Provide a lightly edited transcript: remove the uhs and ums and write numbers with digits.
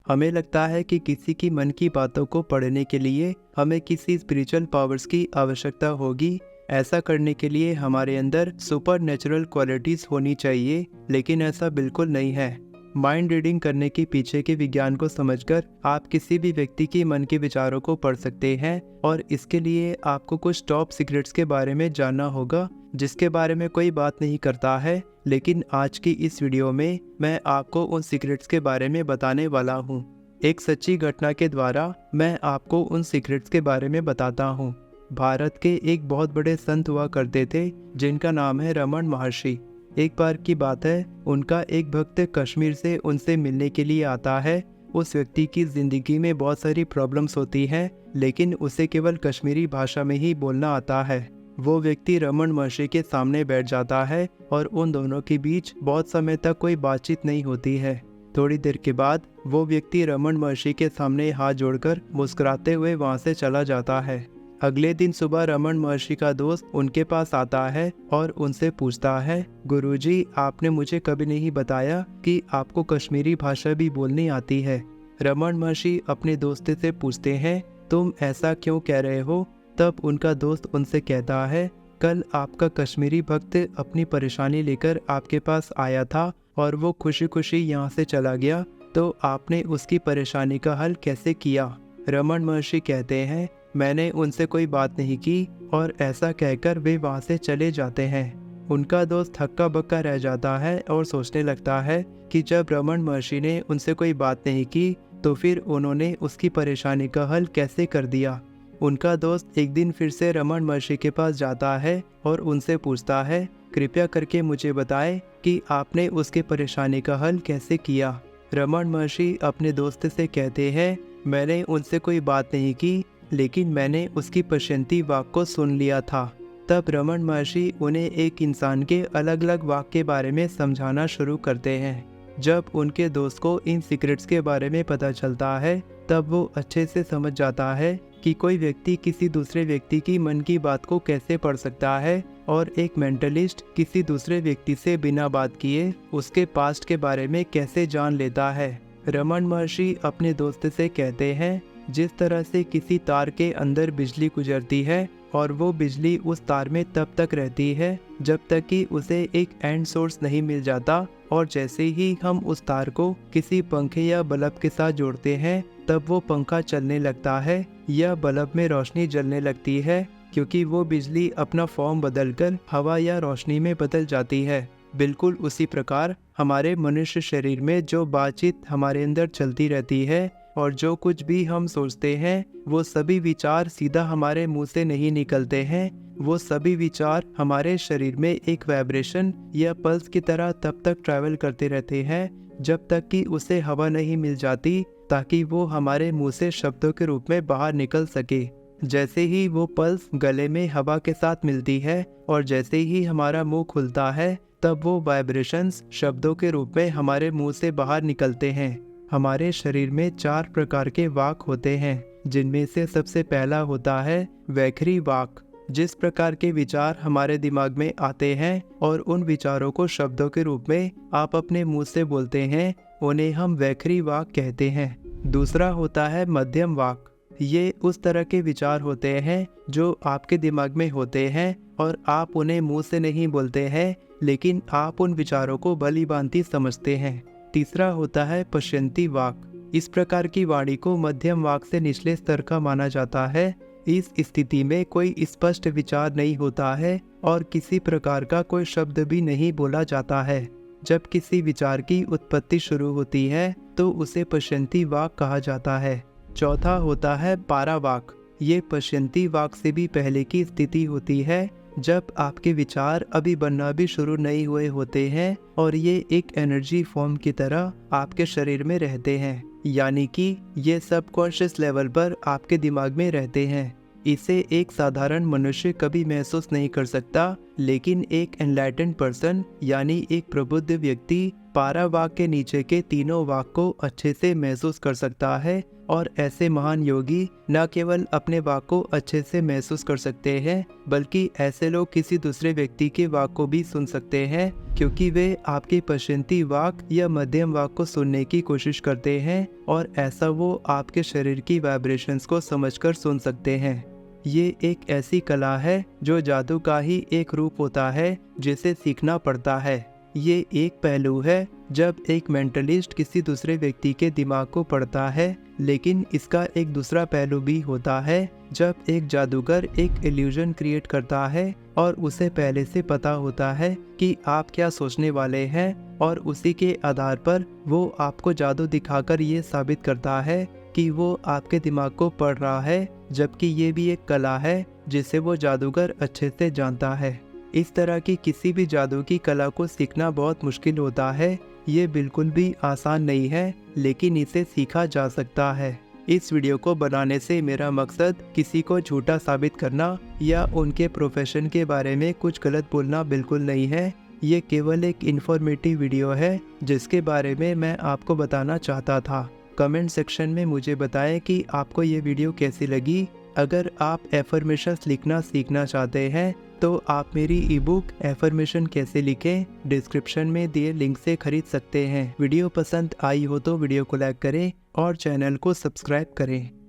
हमें लगता है कि किसी की मन की बातों को पढ़ने के लिए हमें किसी स्पिरिचुअल पावर्स की आवश्यकता होगी। ऐसा करने के लिए हमारे अंदर सुपर नेचुरल क्वालिटीज होनी चाहिए, लेकिन ऐसा बिल्कुल नहीं है। माइंड रीडिंग करने के पीछे के विज्ञान को समझकर आप किसी भी व्यक्ति के मन के विचारों को पढ़ सकते हैं, और इसके लिए आपको कुछ टॉप सीक्रेट्स के बारे में जानना होगा जिसके बारे में कोई बात नहीं करता है। लेकिन आज की इस वीडियो में मैं आपको उन सीक्रेट्स के बारे में बताने वाला हूँ। एक सच्ची घटना के द्वारा मैं आपको उन सीक्रेट्स के बारे में बताता हूँ। भारत के एक बहुत बड़े संत हुआ करते थे जिनका नाम है रमन महर्षि। एक बार की बात है, उनका एक भक्त कश्मीर से उनसे मिलने के लिए आता है। उस व्यक्ति की जिंदगी में बहुत सारी प्रॉब्लम्स होती हैं, लेकिन उसे केवल कश्मीरी भाषा में ही बोलना आता है। वो व्यक्ति रमन महर्षि के सामने बैठ जाता है और उन दोनों के बीच बहुत समय तक कोई बातचीत नहीं होती है। थोड़ी देर के बाद वो व्यक्ति रमन महर्षि के सामने हाथ जोड़कर मुस्कुराते हुए वहां से चला जाता है। अगले दिन सुबह रमन महर्षि का दोस्त उनके पास आता है और उनसे पूछता है, गुरुजी, आपने मुझे कभी नहीं बताया कि आपको कश्मीरी भाषा भी बोलनी आती है। रमन महर्षि अपने दोस्त से पूछते हैं, तुम ऐसा क्यों कह रहे हो? तब उनका दोस्त उनसे कहता है, कल आपका कश्मीरी भक्त अपनी परेशानी लेकर आपके पास आया था और वो खुशी खुशी यहाँ से चला गया, तो आपने उसकी परेशानी का हल कैसे किया? रमन महर्षि कहते हैं, मैंने उनसे कोई बात नहीं की, और ऐसा कहकर वे वहाँ से चले जाते हैं। उनका दोस्त हक्का बक्का रह जाता है और सोचने लगता है कि जब रमन महर्षि ने उनसे कोई बात नहीं की तो फिर उन्होंने उसकी परेशानी का हल कैसे कर दिया। उनका दोस्त एक दिन फिर से रमन महर्षि के पास जाता है और उनसे पूछता है, कृपया करके मुझे बताएं कि आपने उसकी परेशानी का हल कैसे किया। रमन महर्षि अपने दोस्त से कहते हैं, मैंने उनसे कोई बात नहीं की, लेकिन मैंने उसकी पश्चंती वाक को सुन लिया था। तब रमन महर्षि उन्हें एक इंसान के अलग अलग वाक के बारे में समझाना शुरू करते हैं। जब उनके दोस्त को इन सीक्रेट्स के बारे में पता चलता है, तब वो अच्छे से समझ जाता है कि कोई व्यक्ति किसी दूसरे व्यक्ति की मन की बात को कैसे पढ़ सकता है, और एक मेंटलिस्ट किसी दूसरे व्यक्ति से बिना बात किए उसके पास्ट के बारे में कैसे जान लेता है। रमन महर्षि अपने दोस्त से कहते हैं, जिस तरह से किसी तार के अंदर बिजली गुजरती है और वो बिजली उस तार में तब तक रहती है जब तक कि उसे एक एंड सोर्स नहीं मिल जाता, और जैसे ही हम उस तार को किसी पंखे या बल्ब के साथ जोड़ते हैं तब वो पंखा चलने लगता है या बल्ब में रोशनी जलने लगती है, क्योंकि वो बिजली अपना फॉर्म बदलकर हवा या रोशनी में बदल जाती है। बिल्कुल उसी प्रकार हमारे मनुष्य शरीर में जो बातचीत हमारे अंदर चलती रहती है और जो कुछ भी हम सोचते हैं, वो सभी विचार सीधा हमारे मुंह से नहीं निकलते हैं। वो सभी विचार हमारे शरीर में एक वाइब्रेशन या पल्स की तरह तब तक ट्रैवल करते रहते हैं जब तक कि उसे हवा नहीं मिल जाती, ताकि वो हमारे मुंह से शब्दों के रूप में बाहर निकल सके। जैसे ही वो पल्स गले में हवा के साथ मिलती है और जैसे ही हमारा मुंह खुलता है, तब वो वाइब्रेशंस शब्दों के रूप में हमारे मुंह से बाहर निकलते हैं। हमारे शरीर में 4 प्रकार के वाक होते हैं, जिनमें से सबसे पहला होता है वैखरी वाक। जिस प्रकार के विचार हमारे दिमाग में आते हैं और उन विचारों को शब्दों के रूप में आप अपने मुंह से बोलते हैं, उन्हें हम वैखरी वाक कहते हैं। दूसरा होता है मध्यम वाक। ये उस तरह के विचार होते हैं जो आपके दिमाग में होते हैं और आप उन्हें मुंह से नहीं बोलते हैं, लेकिन आप उन विचारों को भली भांति समझते हैं। तीसरा होता है पश्चंती वाक। इस प्रकार की वाणी को मध्यम वाक से निचले स्तर का माना जाता है। इस स्थिति में कोई स्पष्ट विचार नहीं होता है और किसी प्रकार का कोई शब्द भी नहीं बोला जाता है। जब किसी विचार की उत्पत्ति शुरू होती है तो उसे पश्चंती वाक कहा जाता है। चौथा होता है पारा वाक। ये पश्चंती वाक से भी पहले की स्थिति होती है, जब आपके विचार अभी बनना भी शुरू नहीं हुए होते हैं और ये एक एनर्जी फॉर्म की तरह आपके शरीर में रहते हैं, यानी कि ये सबकॉन्शियस लेवल पर आपके दिमाग में रहते हैं। इसे एक साधारण मनुष्य कभी महसूस नहीं कर सकता, लेकिन एक एनलाइटेंड पर्सन यानी एक प्रबुद्ध व्यक्ति पारा वाक के नीचे के तीनों वाक को अच्छे से महसूस कर सकता है। और ऐसे महान योगी न केवल अपने वाक को अच्छे से महसूस कर सकते हैं, बल्कि ऐसे लोग किसी दूसरे व्यक्ति के वाक को भी सुन सकते हैं, क्योंकि वे आपकी पसंदीदा वाक या मध्यम वाक को सुनने की कोशिश करते हैं और ऐसा वो आपके शरीर की वाइब्रेशंस को समझकर सुन सकते हैं। ये एक ऐसी कला है जो जादू का ही एक रूप होता है जिसे सीखना पड़ता है। ये एक पहलू है जब एक मेंटलिस्ट किसी दूसरे व्यक्ति के दिमाग को पढ़ता है, लेकिन इसका एक दूसरा पहलू भी होता है जब एक जादूगर एक इल्यूजन क्रिएट करता है और उसे पहले से पता होता है कि आप क्या सोचने वाले हैं और उसी के आधार पर वो आपको जादू दिखाकर ये साबित करता है कि वो आपके दिमाग को पढ़ रहा है, जबकि ये भी एक कला है जिसे वो जादूगर अच्छे से जानता है। इस तरह की किसी भी जादू की कला को सीखना बहुत मुश्किल होता है। ये बिल्कुल भी आसान नहीं है, लेकिन इसे सीखा जा सकता है। इस वीडियो को बनाने से मेरा मकसद किसी को झूठा साबित करना या उनके प्रोफेशन के बारे में कुछ गलत बोलना बिल्कुल नहीं है। ये केवल एक इन्फॉर्मेटिव वीडियो है जिसके बारे में मैं आपको बताना चाहता था। कमेंट सेक्शन में मुझे बताएं कि आपको ये वीडियो कैसी लगी। अगर आप एफर्मेशंस लिखना सीखना चाहते हैं तो आप मेरी ई बुक एफर्मेशन कैसे लिखें डिस्क्रिप्शन में दिए लिंक से खरीद सकते हैं। वीडियो पसंद आई हो तो वीडियो को लाइक करें और चैनल को सब्सक्राइब करें।